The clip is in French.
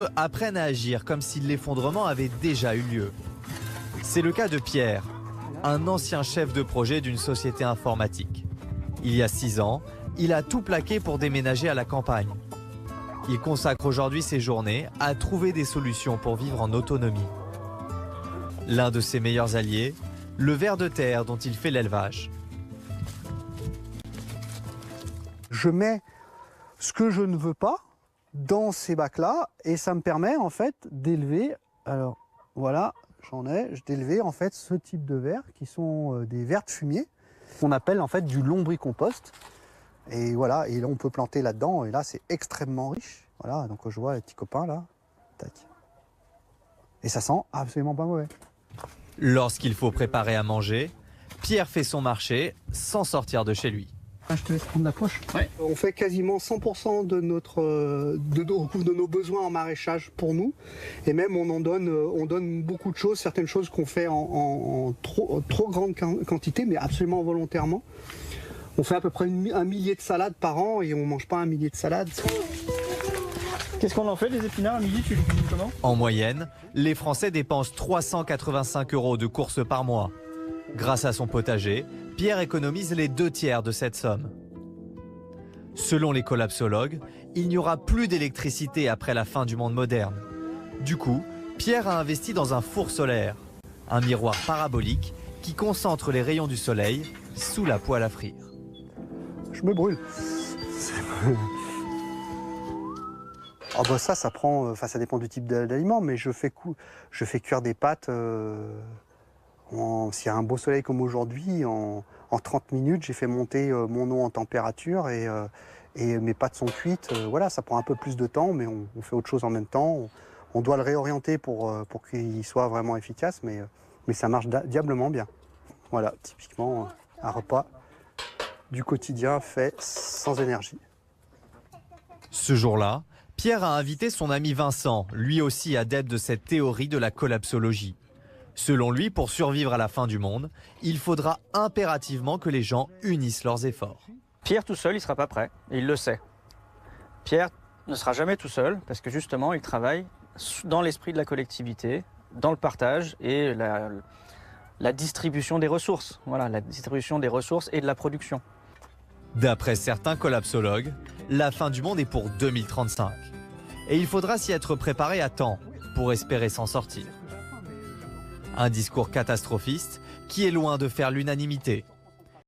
D'autres apprennent à agir comme si l'effondrement avait déjà eu lieu. C'est le cas de Pierre, un ancien chef de projet d'une société informatique. Il y a 6 ans, il a tout plaqué pour déménager à la campagne. Il consacre aujourd'hui ses journées à trouver des solutions pour vivre en autonomie. L'un de ses meilleurs alliés, le ver de terre dont il fait l'élevage. Je mets ce que je ne veux pas dans ces bacs-là et ça me permet en fait d'élever, alors voilà, d'élever en fait ce type de vers qui sont des vers de fumier qu'on appelle en fait du lombricompost. Et voilà, et là on peut planter là-dedans et là c'est extrêmement riche. Voilà, donc je vois les petits copains là, tac. Et ça sent absolument pas mauvais. Lorsqu'il faut préparer à manger, Pierre fait son marché sans sortir de chez lui. Je te laisse prendre la poche. Ouais. On fait quasiment 100% de nos besoins en maraîchage pour nous. Et même on donne beaucoup de choses, certaines choses qu'on fait en trop grande quantité, mais absolument volontairement. On fait à peu près 1 millier de salades par an et on ne mange pas 1 millier de salades. Qu'est-ce qu'on en fait des épinards à midi, tu les cuisines comment? En moyenne, les Français dépensent 385 € de courses par mois. Grâce à son potager, Pierre économise les 2 tiers de cette somme. Selon les collapsologues, il n'y aura plus d'électricité après la fin du monde moderne. Du coup, Pierre a investi dans un four solaire, un miroir parabolique qui concentre les rayons du soleil sous la poêle à frire. Je me brûle. Oh bah ça prend, ça dépend du type d'aliment, mais je fais cuire des pâtes. S'il y a un beau soleil comme aujourd'hui, en 30 minutes, j'ai fait monter mon eau en température et mes pâtes sont cuites. Voilà, ça prend un peu plus de temps, mais on fait autre chose en même temps. On doit le réorienter pour qu'il soit vraiment efficace, mais ça marche diablement bien. Voilà, typiquement un repas du quotidien fait sans énergie. Ce jour-là, Pierre a invité son ami Vincent, lui aussi adepte de cette théorie de la collapsologie. Selon lui, pour survivre à la fin du monde, il faudra impérativement que les gens unissent leurs efforts. Pierre tout seul, il ne sera pas prêt, et il le sait. Pierre ne sera jamais tout seul, parce que justement, il travaille dans l'esprit de la collectivité, dans le partage et la distribution des ressources. Voilà, la distribution des ressources et de la production. D'après certains collapsologues, la fin du monde est pour 2035. Et il faudra s'y être préparé à temps pour espérer s'en sortir. Un discours catastrophiste qui est loin de faire l'unanimité.